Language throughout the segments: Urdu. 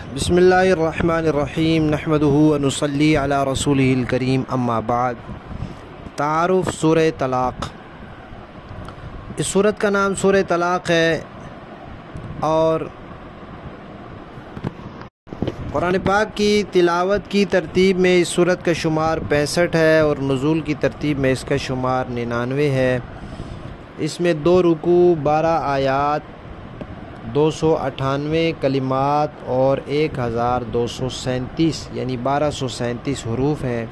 بسم اللہ الرحمن الرحیم نحمدہ ونصلی علی رسولہ الکریم اما بعد۔ تعارف سورہ طلاق۔ اس سورت کا نام سورہ طلاق ہے اور قرآن پاک کی تلاوت کی ترتیب میں اس سورت کا شمار 65 ہے اور نزول کی ترتیب میں اس کا شمار 99 ہے۔ اس میں 2 رکوع، 12 آیات، 298 کلمات اور 1237 یعنی 1237 حروف ہیں۔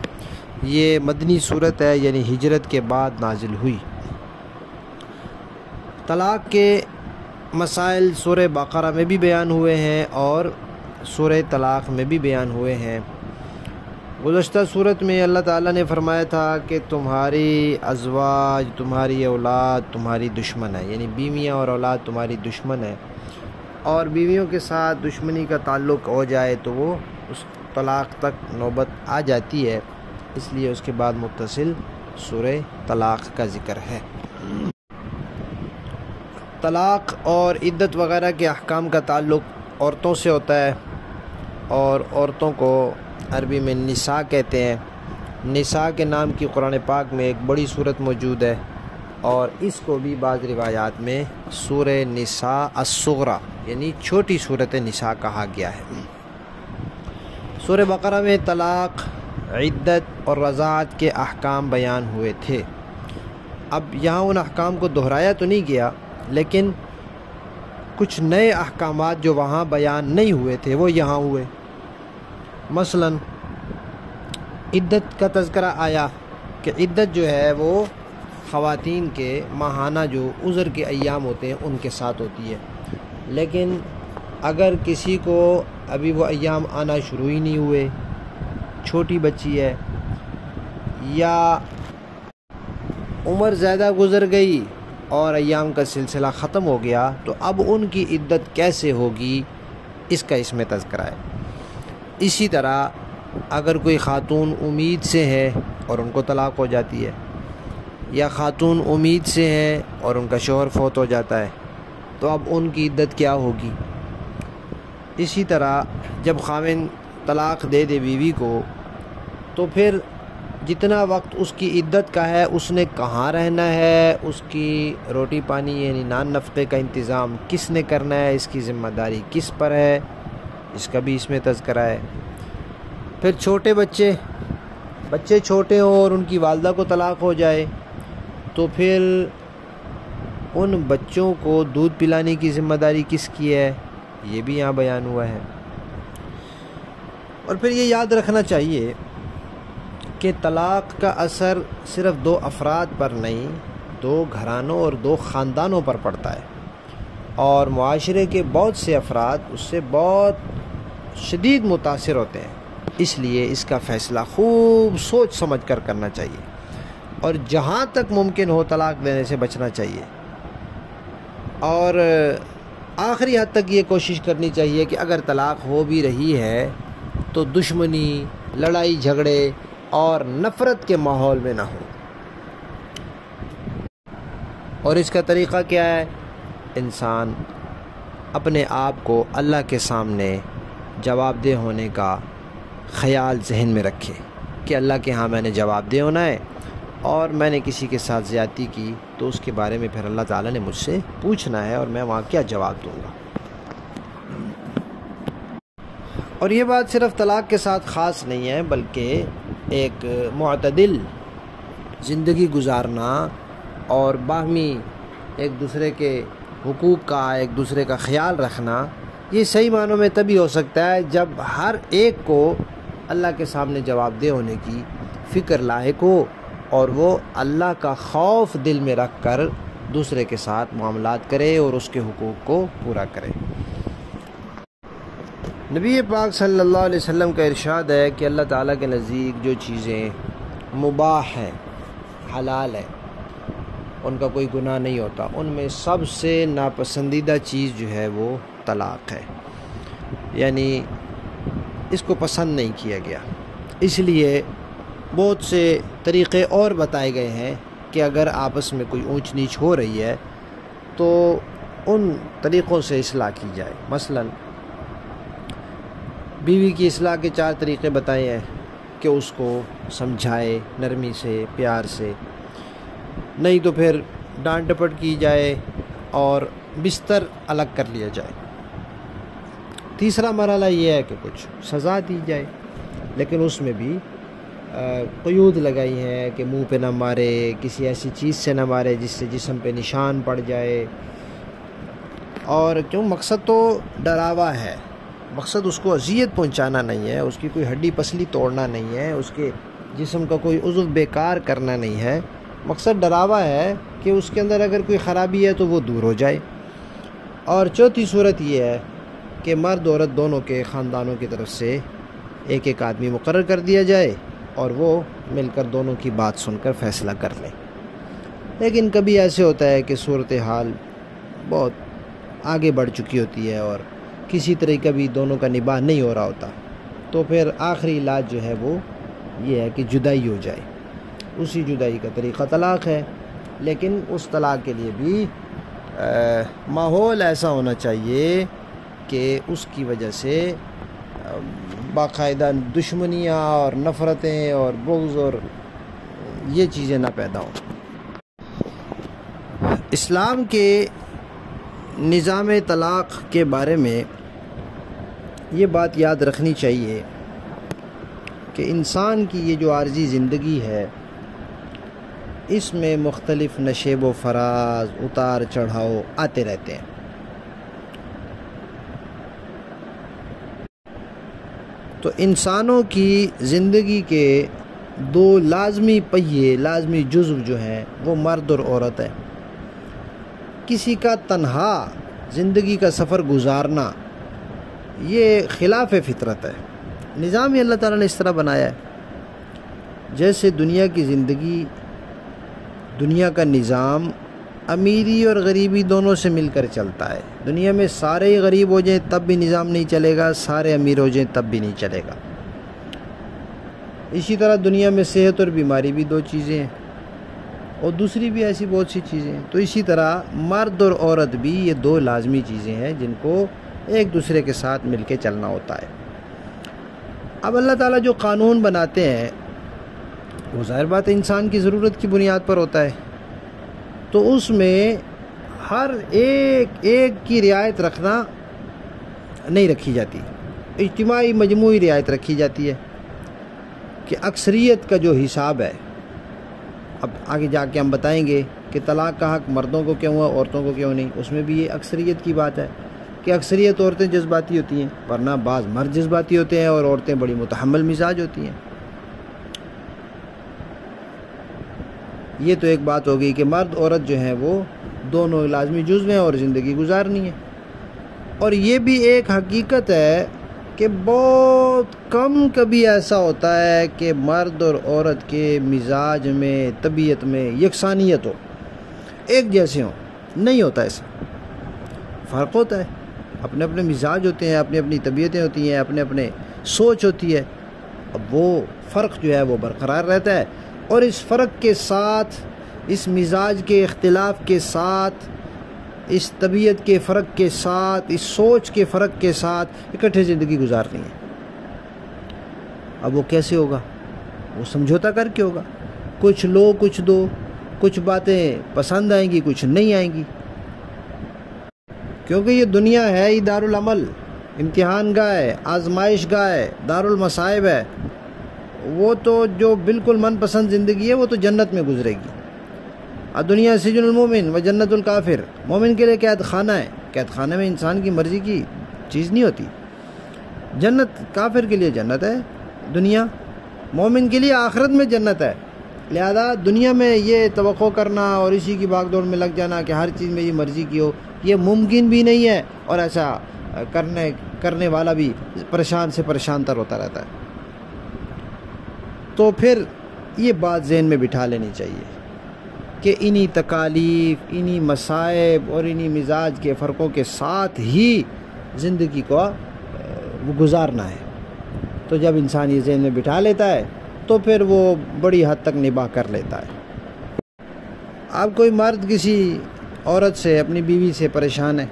یہ مدنی صورت ہے، یعنی ہجرت کے بعد نازل ہوئی۔ طلاق کے مسائل سورہ بقرہ میں بھی بیان ہوئے ہیں اور سورہ طلاق میں بھی بیان ہوئے ہیں۔ گزشتہ صورت میں اللہ تعالیٰ نے فرمایا تھا کہ تمہاری ازواج، تمہاری اولاد تمہاری دشمن ہے، یعنی بیویاں اور اولاد تمہاری دشمن ہے، اور بیویوں کے ساتھ دشمنی کا تعلق ہو جائے تو وہ اس طلاق تک نوبت آ جاتی ہے، اس لیے اس کے بعد متصل سورہ طلاق کا ذکر ہے۔ طلاق اور عدت وغیرہ کے احکام کا تعلق عورتوں سے ہوتا ہے، اور عورتوں کو عربی میں نساء کہتے ہیں۔ نساء کے نام کی قرآن پاک میں ایک بڑی صورت موجود ہے، اور اس کو بھی بعض روایات میں سورہ نساء الصغریٰ یعنی چھوٹی صورت نساء کہا گیا ہے۔ سورہ بقرہ میں طلاق، عدت اور رضاعت کے احکام بیان ہوئے تھے۔ اب یہاں ان احکام کو دہرایا تو نہیں گیا، لیکن کچھ نئے احکامات جو وہاں بیان نہیں ہوئے تھے وہ یہاں ہوئے۔ مثلا عدت کا تذکرہ آیا کہ عدت جو ہے وہ خواتین کے ماہانہ جو عذر کے ایام ہوتے ہیں ان کے ساتھ ہوتی ہے، لیکن اگر کسی کو ابھی وہ ایام آنا شروع ہی نہیں ہوئے، چھوٹی بچی ہے یا عمر زیادہ گزر گئی اور ایام کا سلسلہ ختم ہو گیا، تو اب ان کی عدت کیسے ہوگی اس کا اس میں تذکرہ ہے۔ اسی طرح اگر کوئی خاتون امید سے ہے اور ان کو طلاق ہو جاتی ہے، یا خاتون امید سے ہے اور ان کا شوہر فوت ہو جاتا ہے، تو اب ان کی عدت کیا ہوگی۔ اسی طرح جب خاوند طلاق دے دے بیوی کو، تو پھر جتنا وقت اس کی عدت کا ہے اس نے کہاں رہنا ہے، اس کی روٹی پانی یعنی نان نفقے کا انتظام کس نے کرنا ہے، اس کی ذمہ داری کس پر ہے، اس کا بھی اس میں تذکرہ ہے۔ پھر چھوٹے بچے چھوٹے ہوں اور ان کی والدہ کو طلاق ہو جائے، تو پھر ان بچوں کو دودھ پلانے کی ذمہ داری کس کی ہے، یہ بھی یہاں بیان ہوا ہے۔ اور پھر یہ یاد رکھنا چاہیے کہ طلاق کا اثر صرف 2 افراد پر نہیں، 2 گھرانوں اور 2 خاندانوں پر پڑتا ہے، اور معاشرے کے بہت سے افراد اس سے بہت شدید متاثر ہوتے ہیں۔ اس لیے اس کا فیصلہ خوب سوچ سمجھ کر کرنا چاہیے، اور جہاں تک ممکن ہو طلاق دینے سے بچنا چاہیے، اور آخری حد تک یہ کوشش کرنی چاہیے کہ اگر طلاق ہو بھی رہی ہے تو دشمنی، لڑائی جھگڑے اور نفرت کے ماحول میں نہ ہو۔ اور اس کا طریقہ کیا ہے؟ انسان اپنے آپ کو اللہ کے سامنے جواب دہ ہونے کا خیال ذہن میں رکھے کہ اللہ کے ہاں میں نے جواب دہ ہونا ہے، اور میں نے کسی کے ساتھ زیادتی کی تو اس کے بارے میں پھر اللہ تعالیٰ نے مجھ سے پوچھنا ہے، اور میں وہاں کیا جواب دوں گا۔ اور یہ بات صرف طلاق کے ساتھ خاص نہیں ہے، بلکہ ایک معتدل زندگی گزارنا اور باہمی ایک دوسرے کے حقوق کا، ایک دوسرے کا خیال رکھنا، یہ صحیح معنوں میں تبھی ہو سکتا ہے جب ہر ایک کو اللہ کے سامنے جواب دہ ہونے کی فکر لاحق ہو، اور وہ اللہ کا خوف دل میں رکھ کر دوسرے کے ساتھ معاملات کرے اور اس کے حقوق کو پورا کرے۔ نبی پاک صلی اللہ علیہ وسلم کا ارشاد ہے کہ اللہ تعالیٰ کے نزدیک جو چیزیں مباح ہیں، حلال ہیں، ان کا کوئی گناہ نہیں ہوتا، ان میں سب سے ناپسندیدہ چیز جو ہے وہ طلاق ہے، یعنی اس کو پسند نہیں کیا گیا۔ اس لیے بہت سے طریقے اور بتائے گئے ہیں کہ اگر آپس میں کوئی اونچ نیچ ہو رہی ہے تو ان طریقوں سے اصلاح کی جائے۔ مثلا بیوی کی اصلاح کے 4 طریقے بتائے ہیں کہ اس کو سمجھائے نرمی سے، پیار سے، نہیں تو پھر ڈانٹ ڈپٹ کی جائے اور بستر الگ کر لیا جائے۔ تیسرا مرحلہ یہ ہے کہ کچھ سزا دی جائے، لیکن اس میں بھی قیود لگائی ہیں کہ منہ پہ نہ مارے، کسی ایسی چیز سے نہ مارے جس سے جسم پہ نشان پڑ جائے، اور کیوں مقصد تو ڈراوا ہے، مقصد اس کو اذیت پہنچانا نہیں ہے، اس کی کوئی ہڈی پسلی توڑنا نہیں ہے، اس کے جسم کا کوئی عضو بیکار کرنا نہیں ہے، مقصد ڈراوا ہے کہ اس کے اندر اگر کوئی خرابی ہے تو وہ دور ہو جائے۔ اور چوتھی صورت یہ ہے کہ مرد عورت دونوں کے خاندانوں کی طرف سے ایک آدمی مقرر کر دیا جائے اور وہ مل کر دونوں کی بات سن کر فیصلہ کر لیں۔ لیکن کبھی ایسے ہوتا ہے کہ صورتحال بہت آگے بڑھ چکی ہوتی ہے اور کسی طرح کا بھی دونوں کا نباہ نہیں ہو رہا ہوتا، تو پھر آخری علاج جو ہے وہ یہ ہے کہ جدائی ہو جائے۔ اسی جدائی کا طریقہ طلاق ہے، لیکن اس طلاق کے لیے بھی ماحول ایسا ہونا چاہیے کہ اس کی وجہ سے باقاعدہ دشمنیاں اور نفرتیں اور بغض اور یہ چیزیں نہ پیدا ہوں۔ اسلام کے نظام طلاق کے بارے میں یہ بات یاد رکھنی چاہیے کہ انسان کی یہ جو عارضی زندگی ہے، اس میں مختلف نشیب و فراز، اتار چڑھاؤ آتے رہتے ہیں۔ تو انسانوں کی زندگی کے 2 لازمی پہیے، لازمی جزو جو ہیں وہ مرد اور عورت ہے۔ کسی کا تنہا زندگی کا سفر گزارنا یہ خلاف فطرت ہے۔ نظام اللہ تعالیٰ نے اس طرح بنایا ہے جیسے دنیا کی زندگی، دنیا کا نظام امیری اور غریبی دونوں سے مل کر چلتا ہے۔ دنیا میں سارے ہی غریب ہو جائیں تب بھی نظام نہیں چلے گا، سارے امیر ہو جائیں تب بھی نہیں چلے گا۔ اسی طرح دنیا میں صحت اور بیماری بھی 2 چیزیں ہیں، اور دوسری بھی ایسی بہت سی چیزیں ہیں۔ تو اسی طرح مرد اور عورت بھی یہ 2 لازمی چیزیں ہیں جن کو ایک دوسرے کے ساتھ مل کے چلنا ہوتا ہے۔ اب اللہ تعالیٰ جو قانون بناتے ہیں وہ ظاہر بات ہے انسان کی ضرورت کی بنیاد پر ہوتا ہے، تو اس میں ہر ایک کی رعایت رکھنا نہیں رکھی جاتی، اجتماعی مجموعی رعایت رکھی جاتی ہے کہ اکثریت کا جو حساب ہے، اب آگے جا کے ہم بتائیں گے کہ طلاق کا حق مردوں کو کیوں ہے، عورتوں کو کیوں نہیں، اس میں بھی یہ اکثریت کی بات ہے کہ اکثریت عورتیں جذباتی ہوتی ہیں، ورنہ بعض مرد جذباتی ہوتے ہیں اور عورتیں بڑی متحمل مزاج ہوتی ہیں۔ یہ تو ایک بات ہو گئی کہ مرد عورت جو ہیں وہ دونوں لازمی جزو ہیں اور زندگی گزارنی ہے۔ اور یہ بھی ایک حقیقت ہے کہ بہت کم کبھی ایسا ہوتا ہے کہ مرد اور عورت کے مزاج میں، طبیعت میں یکسانیت ہو، ایک جیسے ہوں، نہیں ہوتا ایسا، فرق ہوتا ہے، اپنے اپنے مزاج ہوتے ہیں، اپنی اپنی طبیعتیں ہوتی ہیں، اپنے اپنے سوچ ہوتی ہے، اب وہ فرق جو ہے وہ برقرار رہتا ہے، اور اس فرق کے ساتھ، اس مزاج کے اختلاف کے ساتھ، اس طبیعت کے فرق کے ساتھ، اس سوچ کے فرق کے ساتھ اکٹھے زندگی گزارنی ہے۔ اب وہ کیسے ہوگا؟ وہ سمجھوتا کر کے ہوگا، کچھ لو کچھ دو، کچھ باتیں پسند آئیں گی کچھ نہیں آئیں گی، کیونکہ یہ دنیا ہے ہی دارالعمل، امتحان گاہ ہے، آزمائش گاہ ہے، دارالمصائب ہے۔ وہ تو جو بالکل من پسند زندگی ہے وہ تو جنت میں گزرے گی۔ دنیا سجن المومن و جنت الکافر، مومن کے لیے قید خانہ ہے، قید خانے میں انسان کی مرضی کی چیز نہیں ہوتی، جنت کافر کے لیے جنت ہے دنیا، مومن کے لیے آخرت میں جنت ہے۔ لہذا دنیا میں یہ توقع کرنا اور اسی کی بھاگ دوڑ میں لگ جانا کہ ہر چیز میری مرضی کی ہو، یہ ممکن بھی نہیں ہے، اور ایسا کرنے والا بھی پریشان سے پریشان تر ہوتا رہتا ہے۔ تو پھر یہ بات ذہن میں بٹھا لینی چاہیے کہ انہی تکالیف، انہی مصائب اور انہی مزاج کے فرقوں کے ساتھ ہی زندگی کو وہ گزارنا ہے۔ تو جب انسان یہ ذہن میں بٹھا لیتا ہے تو پھر وہ بڑی حد تک نباہ کر لیتا ہے۔ اب کوئی مرد کسی عورت سے، اپنی بیوی سے پریشان ہے،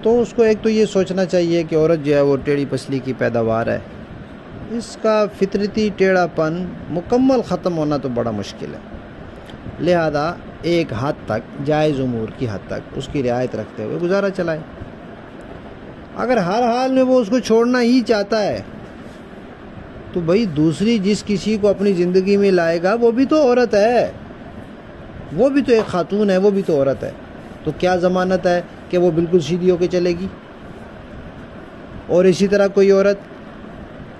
تو اس کو ایک تو یہ سوچنا چاہیے کہ عورت جو ہے وہ ٹیڑھی پسلی کی پیداوار ہے، اس کا فطرتی ٹیڑھا پن مکمل ختم ہونا تو بڑا مشکل ہے، لہذا ایک حد تک جائز امور کی حد تک اس کی رعایت رکھتے ہوئے گزارا چلائے۔ اگر ہر حال میں وہ اس کو چھوڑنا ہی چاہتا ہے تو بھئی دوسری جس کسی کو اپنی زندگی میں لائے گا وہ بھی تو عورت ہے، وہ بھی تو ایک خاتون ہے، وہ بھی تو عورت ہے، تو کیا ضمانت ہے کہ وہ بالکل سیدھی ہو کے چلے گی؟ اور اسی طرح کوئی عورت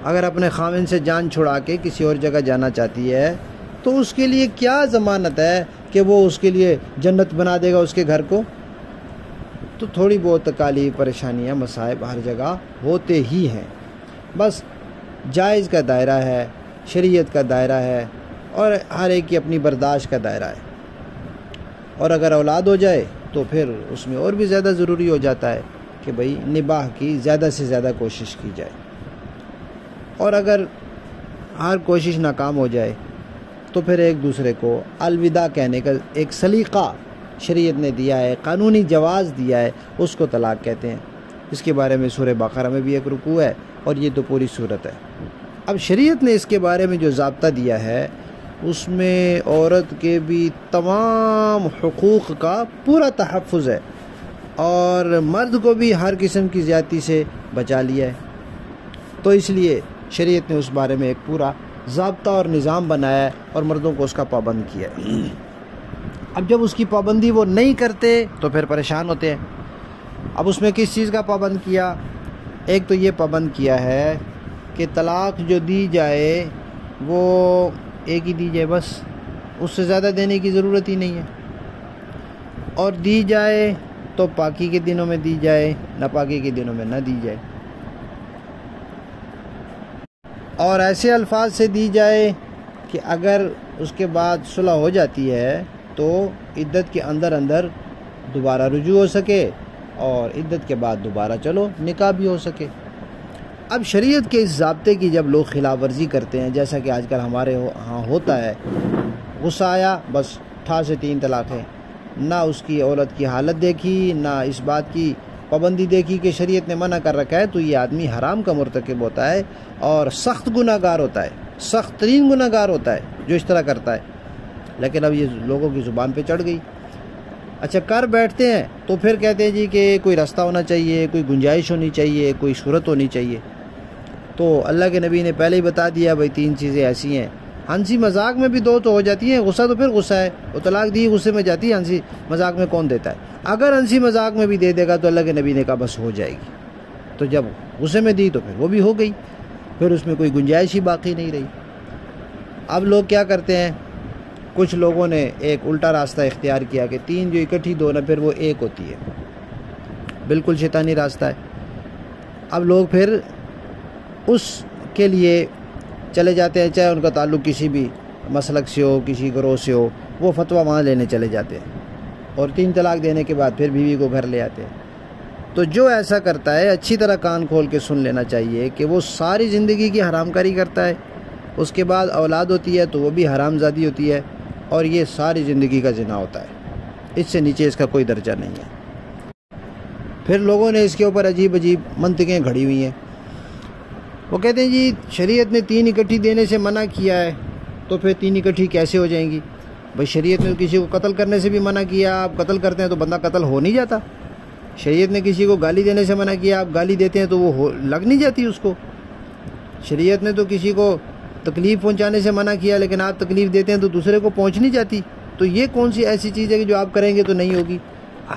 اگر اپنے خاوند سے جان چھڑا کے کسی اور جگہ جانا چاہتی ہے تو اس کے لیے کیا ضمانت ہے کہ وہ اس کے لیے جنت بنا دے گا اس کے گھر کو؟ تو تھوڑی بہت تکالیف، پریشانیاں، مصائب ہر جگہ ہوتے ہی ہیں، بس جائز کا دائرہ ہے، شریعت کا دائرہ ہے، اور ہر ایک کی اپنی برداشت کا دائرہ ہے۔ اور اگر اولاد ہو جائے تو پھر اس میں اور بھی زیادہ ضروری ہو جاتا ہے کہ بھئی نباہ کی زیادہ سے زیادہ کوشش کی جائے، اور اگر ہر کوشش ناکام ہو جائے تو پھر ایک دوسرے کو الوداع کہنے کا ایک سلیقہ شریعت نے دیا ہے، قانونی جواز دیا ہے، اس کو طلاق کہتے ہیں۔ اس کے بارے میں سورہ بقرہ میں بھی ایک رکوع ہے، اور یہ تو پوری صورت ہے۔ اب شریعت نے اس کے بارے میں جو ضابطہ دیا ہے اس میں عورت کے بھی تمام حقوق کا پورا تحفظ ہے، اور مرد کو بھی ہر قسم کی زیادتی سے بچا لیا ہے، تو اس لیے شریعت نے اس بارے میں ایک پورا ضابطہ اور نظام بنایا ہے اور مردوں کو اس کا پابند کیا ہے۔ اب جب اس کی پابندی وہ نہیں کرتے تو پھر پریشان ہوتے ہیں۔ اب اس میں کس چیز کا پابند کیا؟ ایک تو یہ پابند کیا ہے کہ طلاق جو دی جائے وہ ایک ہی دی جائے، بس اس سے زیادہ دینے کی ضرورت ہی نہیں ہے، اور دی جائے تو پاکی کے دنوں میں دی جائے، ناپاکی کے دنوں میں نہ دی جائے، اور ایسے الفاظ سے دی جائے کہ اگر اس کے بعد صلح ہو جاتی ہے تو عدت کے اندر اندر دوبارہ رجوع ہو سکے، اور عدت کے بعد دوبارہ چلو نکاح بھی ہو سکے۔ اب شریعت کے اس ضابطے کی جب لوگ خلاف ورزی کرتے ہیں، جیسا کہ آج کل ہمارے ہاں ہوتا ہے، غصہ آیا بس ٹھا سے 3 طلاقیں، نہ اس کی عورت کی حالت دیکھی، نہ اس بات کی پابندی دیکھی کہ شریعت نے منع کر رکھا ہے، تو یہ آدمی حرام کا مرتکب ہوتا ہے اور سخت گناہ گار ہوتا ہے، سخت ترین گناہ گار ہوتا ہے جو اس طرح کرتا ہے۔ لیکن اب یہ لوگوں کی زبان پہ چڑھ گئی۔ اچھا، کر بیٹھتے ہیں تو پھر کہتے ہیں جی کہ کوئی رستہ ہونا چاہیے، کوئی گنجائش ہونی چاہیے، کوئی صورت ہونی چاہیے۔ تو اللہ کے نبی نے پہلے ہی بتا دیا بھائی 3 چیزیں ایسی ہیں۔ ہنسی مذاق میں بھی 2 تو ہو جاتی ہیں، غصہ تو پھر غصہ ہے، وہ طلاق دی غصے میں جاتی ہے، ہنسی مذاق میں کون دیتا ہے؟ اگر ہنسی مذاق میں بھی دے دے گا تو اللہ کے نبی نے کہا بس ہو جائے گی، تو جب غصے میں دی تو پھر وہ بھی ہو گئی، پھر اس میں کوئی گنجائش ہی باقی نہیں رہی۔ اب لوگ کیا کرتے ہیں، کچھ لوگوں نے ایک الٹا راستہ اختیار کیا کہ 3 جو اکٹھی دو نہ پھر وہ 1 ہوتی ہے، بالکل شیطانی راستہ ہے۔ اب لوگ پھر اس کے لیے چلے جاتے ہیں، چاہے ان کا تعلق کسی بھی مسلک سے ہو، کسی گروہ سے ہو، وہ فتویٰ وہاں لینے چلے جاتے ہیں، اور 3 طلاق دینے کے بعد پھر بیوی کو گھر لے آتے ہیں۔ تو جو ایسا کرتا ہے اچھی طرح کان کھول کے سن لینا چاہیے کہ وہ ساری زندگی کی حرام کاری کرتا ہے، اس کے بعد اولاد ہوتی ہے تو وہ بھی حرام زادی ہوتی ہے، اور یہ ساری زندگی کا زنا ہوتا ہے، اس سے نیچے اس کا کوئی درجہ نہیں ہے۔ پھر لوگوں نے اس کے اوپر عجیب عجیب منطقیں گھڑی ہوئی ہیں۔ وہ کہتے ہیں جی شریعت نے 3 اکٹھی دینے سے منع کیا ہے، تو پھر 3 اکٹھی کیسے ہو جائیں گی؟ بھئی شریعت نے کسی کو قتل کرنے سے بھی منع کیا، آپ قتل کرتے ہیں تو بندہ قتل ہو نہیں جاتا؟ شریعت نے کسی کو گالی دینے سے منع کیا، آپ گالی دیتے ہیں تو وہ لگ نہیں جاتی اس کو؟ شریعت نے تو کسی کو تکلیف پہنچانے سے منع کیا، لیکن آپ تکلیف دیتے ہیں تو دوسرے کو پہنچ نہیں جاتی؟ تو یہ کون سی ایسی چیز ہے کہ جو آپ کریں گے تو نہیں ہوگی؟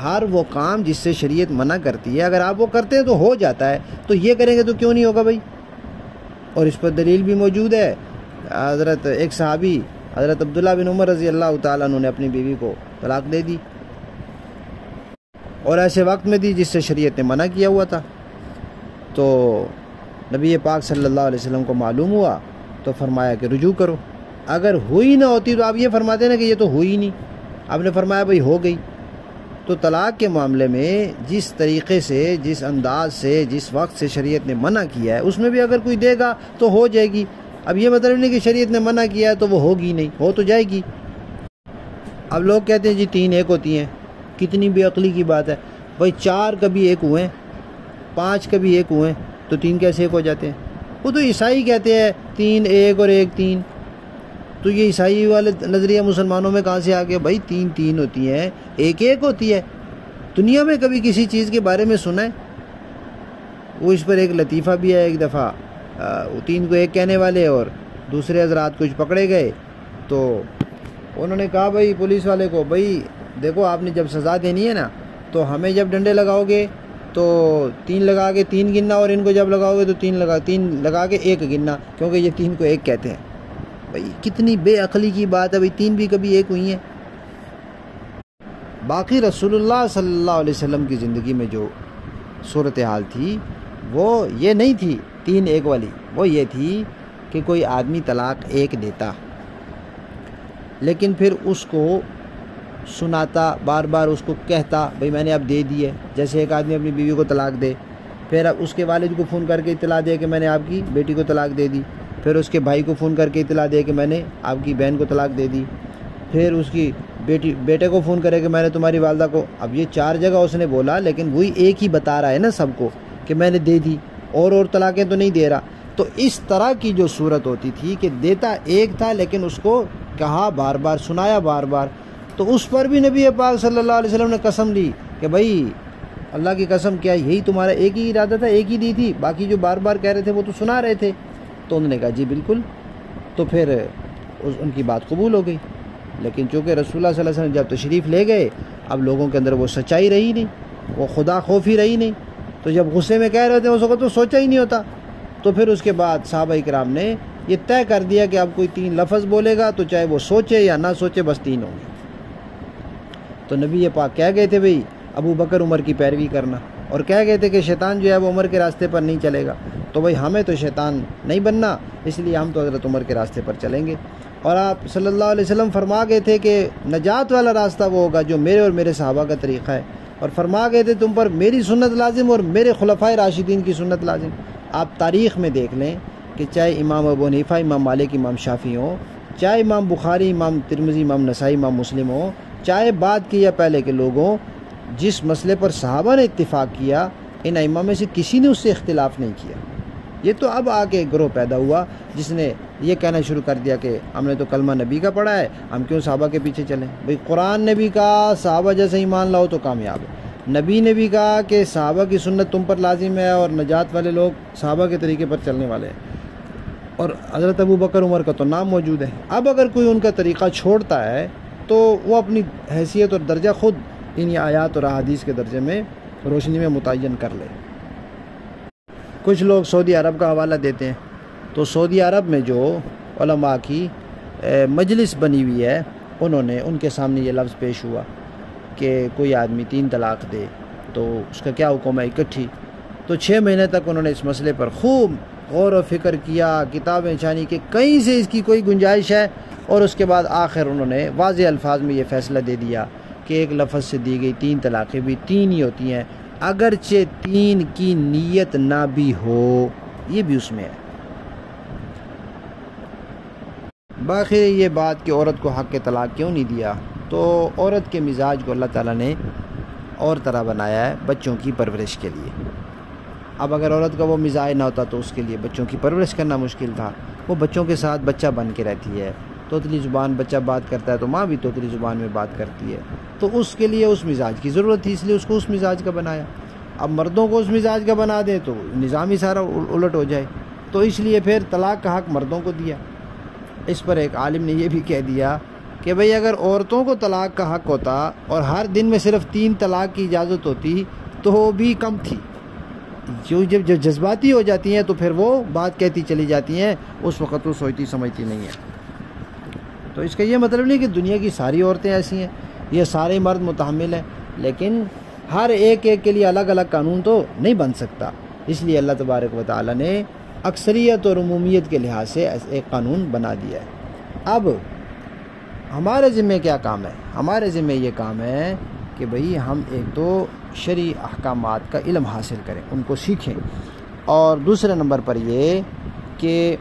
ہر وہ کام جس سے شریعت منع کرتی ہے اگر آپ وہ کرتے ہیں تو ہو جاتا ہے، تو یہ کریں گے تو کیوں نہیں ہوگا بھائی؟ اور اس پر دلیل بھی موجود ہے۔ حضرت ایک صحابی حضرت عبداللہ بن عمر رضی اللہ تعالیٰ عنہ نے اپنی بیوی کو طلاق دے دی، اور ایسے وقت میں دی جس سے شریعت نے منع کیا ہوا تھا۔ تو نبی پاک صلی اللہ علیہ وسلم کو معلوم ہوا تو فرمایا کہ رجوع کرو۔ اگر ہوئی نہ ہوتی تو آپ یہ فرماتے نا کہ یہ تو ہوئی نہیں، آپ نے فرمایا بھائی ہو گئی۔ تو طلاق کے معاملے میں جس طریقے سے، جس انداز سے، جس وقت سے شریعت نے منع کیا ہے اس میں بھی اگر کوئی دے گا تو ہو جائے گی۔ اب یہ مطلب نہیں کہ شریعت نے منع کیا ہے تو وہ ہوگی نہیں، ہو تو جائے گی۔ اب لوگ کہتے ہیں جی 3 1 ہوتی ہیں، کتنی بے عقلی کی بات ہے۔ بھائی 4 کبھی 1 ہوئے، 5 کبھی 1 ہوئے تو 3 کیسے 1 ہو جاتے ہیں؟ وہ تو عیسائی کہتے ہیں 3 1 اور 1 3، تو یہ عیسائی والے نظریہ مسلمانوں میں کہاں سے آ گیا؟ بھائی 3 3 ہوتی ہیں، 1 1 ہوتی ہے۔ دنیا میں کبھی کسی چیز کے بارے میں سنا ہے؟ وہ اس پر ایک لطیفہ بھی ہے، ایک دفعہ 3 کو 1 کہنے والے اور دوسرے حضرات کچھ پکڑے گئے تو انہوں نے کہا بھائی پولیس والے کو، بھائی دیکھو آپ نے جب سزا دینی ہے نا تو ہمیں جب ڈنڈے لگاؤ گے تو 3 لگا کے 3 گننا، اور ان کو جب لگاؤ گے تو 3 لگا کے 1 گننا، کیونکہ یہ 3 کو 1 کہتے ہیں۔ بھائی کتنی بے عقلی کی بات ہے، بھائی 3 بھی کبھی 1 ہوئی ہیں۔ باقی رسول اللہ صلی اللہ علیہ وسلم کی زندگی میں جو صورتحال تھی وہ یہ نہیں تھی 3 1 والی، وہ یہ تھی کہ کوئی آدمی طلاق 1 دیتا لیکن پھر اس کو سناتا، بار بار اس کو کہتا بھئی میں نے اب دے دی ہے۔ جیسے ایک آدمی اپنی بیوی کو طلاق دے، پھر اب اس کے والد کو فون کر کے اطلاع دے کہ میں نے آپ کی بیٹی کو طلاق دے دی، پھر اس کے بھائی کو فون کر کے اطلاع دے کہ میں نے آپ کی بہن کو طلاق دے دی، پھر اس کی بیٹے کو فون کرے کہ میں نے تمہاری والدہ کو۔ اب یہ 4 جگہ اس نے بولا لیکن وہی ایک ہی بتا رہا ہے نا سب کو کہ میں نے دے دی، اور طلاقیں تو نہیں دے رہا۔ تو اس طرح کی جو صورت ہوتی تھی کہ دیتا 1 تھا لیکن اس کو کہا بار بار، سنایا بار بار، تو اس پر بھی نبی پاک صلی اللہ علیہ وسلم نے قسم لی کہ بھائی اللہ کی قسم کیا یہی تمہارا ایک ہی ارادہ تھا، ایک ہی دی تھی، باقی جو بار بار کہہ رہے تھے وہ تو سنا رہے تھے؟ تو انہوں نے کہا جی بالکل۔ تو پھر ان کی بات قبول ہو گئی، لیکن چونکہ رسول اللہ صلی اللہ علیہ وسلم جب تشریف لے گئے اب لوگوں کے اندر وہ سچائی رہی نہیں، وہ خدا خوفی رہی نہیں، تو جب غصے میں کہہ رہے تھے اس وقت تو سوچا ہی نہیں ہوتا۔ تو پھر اس کے بعد صحابہ کرام نے یہ طے کر دیا کہ اب کوئی 3 لفظ بولے گا تو چاہے وہ سوچے یا نہ سوچے بس 3 ہوں گے۔ تو نبی پاک کہہ گئے تھے بھئی ابو بکر عمر کی پیروی کرنا، اور کہہ گئے تھے کہ شیطان جو ہے وہ عمر کے راستے پر نہیں چلے گا، تو بھئی ہمیں تو شیطان نہیں بننا، اس لیے ہم تو حضرت عمر کے راستے پر چلیں گے۔ اور آپ صلی اللہ علیہ وسلم فرما گئے تھے کہ نجات والا راستہ وہ ہوگا جو میرے اور میرے صحابہ کا طریقہ ہے، اور فرما گئے تھے تم پر میری سنت لازم اور میرے خلفائے راشدین کی سنت لازم۔ آپ تاریخ میں دیکھ لیں کہ چاہے امام ابو حنیفہ، امام مالک، امام شافعی ہوں، چاہے امام بخاری، امام ترمذی، امام نسائی، امام مسلم ہوں، چاہے بعد کے یا پہلے کے لوگ ہوں، جس مسئلے پر صحابہ نے اتفاق کیا ان ائمہ میں سے کسی نے اس سے اختلاف نہیں کیا۔ یہ تو اب آ کے گروہ پیدا ہوا جس نے یہ کہنا شروع کر دیا کہ ہم نے تو کلمہ نبی کا پڑھا ہے، ہم کیوں صحابہ کے پیچھے چلیں؟ بھئی قرآن نے بھی کہا صحابہ جیسے ایمان لاؤ تو کامیاب ہے، نبی نے بھی کہا کہ صحابہ کی سنت تم پر لازم ہے اور نجات والے لوگ صحابہ کے طریقے پر چلنے والے ہیں، اور حضرت ابو بکر عمر کا تو نام موجود ہے۔ اب اگر کوئی ان کا طریقہ چھوڑتا ہے تو وہ اپنی حیثیت اور درجہ خود ان آیات اور احادیث کے درجے میں روشنی میں متعین کر لے۔ کچھ لوگ سعودی عرب کا حوالہ دیتے ہیں، تو سعودی عرب میں جو علماء کی مجلس بنی ہوئی ہے انہوں نے ان کے سامنے یہ لفظ پیش ہوا کہ کوئی آدمی 3 طلاق دے تو اس کا کیا حکم ہے اکٹھی، تو 6 مہینے تک انہوں نے اس مسئلے پر خوب غور و فکر کیا، کتابیں چھانی کہ کہیں سے اس کی کوئی گنجائش ہے، اور اس کے بعد آخر انہوں نے واضح الفاظ میں یہ فیصلہ دے دیا کہ ایک لفظ سے دی گئی 3 طلاقیں بھی 3 ہی ہوتی ہیں، اگرچہ 3 کی نیت نہ بھی ہو، یہ بھی اس میں ہے۔ باقی یہ بات کہ عورت کو حق طلاق کیوں نہیں دیا، تو عورت کے مزاج کو اللہ تعالیٰ نے اور طرح بنایا ہے بچوں کی پرورش کے لیے۔ اب اگر عورت کا وہ مزاج نہ ہوتا تو اس کے لیے بچوں کی پرورش کرنا مشکل تھا، وہ بچوں کے ساتھ بچہ بن کے رہتی ہے، توتلی زبان بچہ بات کرتا ہے تو ماں بھی توتلی زبان میں بات کرتی ہے، تو اس کے لیے اس مزاج کی ضرورت تھی، اس لیے اس کو اس مزاج کا بنایا۔ اب مردوں کو اس مزاج کا بنا دیں تو نظام ہی سارا الٹ ہو جائے، تو اس لیے پھر طلاق کا حق مردوں کو دیا۔ اس پر ایک عالم نے یہ بھی کہہ دیا کہ بھئی اگر عورتوں کو طلاق کا حق ہوتا اور ہر دن میں صرف 3 طلاق کی اجازت ہوتی تو وہ بھی کم تھی، جو جب جذباتی ہو جاتی ہیں تو پھر وہ بات کہتی چلی جاتی ہیں، اس وقت وہ سوچتی سمجھتی نہیں ہے۔ تو اس کا یہ مطلب نہیں کہ دنیا کی ساری عورتیں ایسی ہیں، یہ سارے مرد متحمل ہیں، لیکن ہر ایک کے لیے الگ الگ قانون تو نہیں بن سکتا، اس لیے اللہ تبارک و تعالیٰ نے اکثریت اور عمومیت کے لحاظ سے ایک قانون بنا دیا ہے۔ اب ہمارے ذمہ کیا کام ہے؟ ہمارے ذمہ یہ کام ہے کہ بھئی ہم ایک تو شرعی احکامات کا علم حاصل کریں، ان کو سیکھیں، اور دوسرے نمبر پر یہ کہ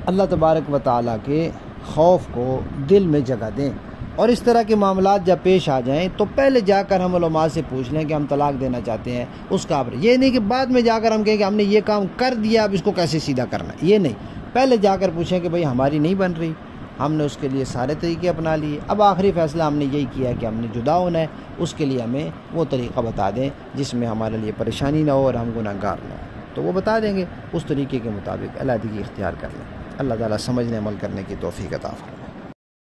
اللہ تبارک و تعالیٰ کے خوف کو دل میں جگہ دیں، اور اس طرح کے معاملات جب پیش آ جائیں تو پہلے جا کر ہم علماء سے پوچھ لیں کہ ہم طلاق دینا چاہتے ہیں، اس کا یہ نہیں کہ بعد میں جا کر ہم کہیں کہ ہم نے یہ کام کر دیا اب اس کو کیسے سیدھا کرنا ہے، یہ نہیں، پہلے جا کر پوچھیں کہ بھئی ہماری نہیں بن رہی، ہم نے اس کے لیے سارے طریقے اپنا لیے، اب آخری فیصلہ ہم نے یہی کیا کہ ہم نے جدا ہونا ہے، اس کے لیے ہمیں وہ طریقہ بتا دیں جس میں ہمارے لیے پریشانی نہ ہو اور ہم گناہگار نہ ہوں، تو وہ بتا دیں گے، اس طریقے کے مطابق علیحدگی اختیار کر لیں۔ اللہ تعالیٰ سمجھنے عمل کرنے کی توفیق عطا فرمائے۔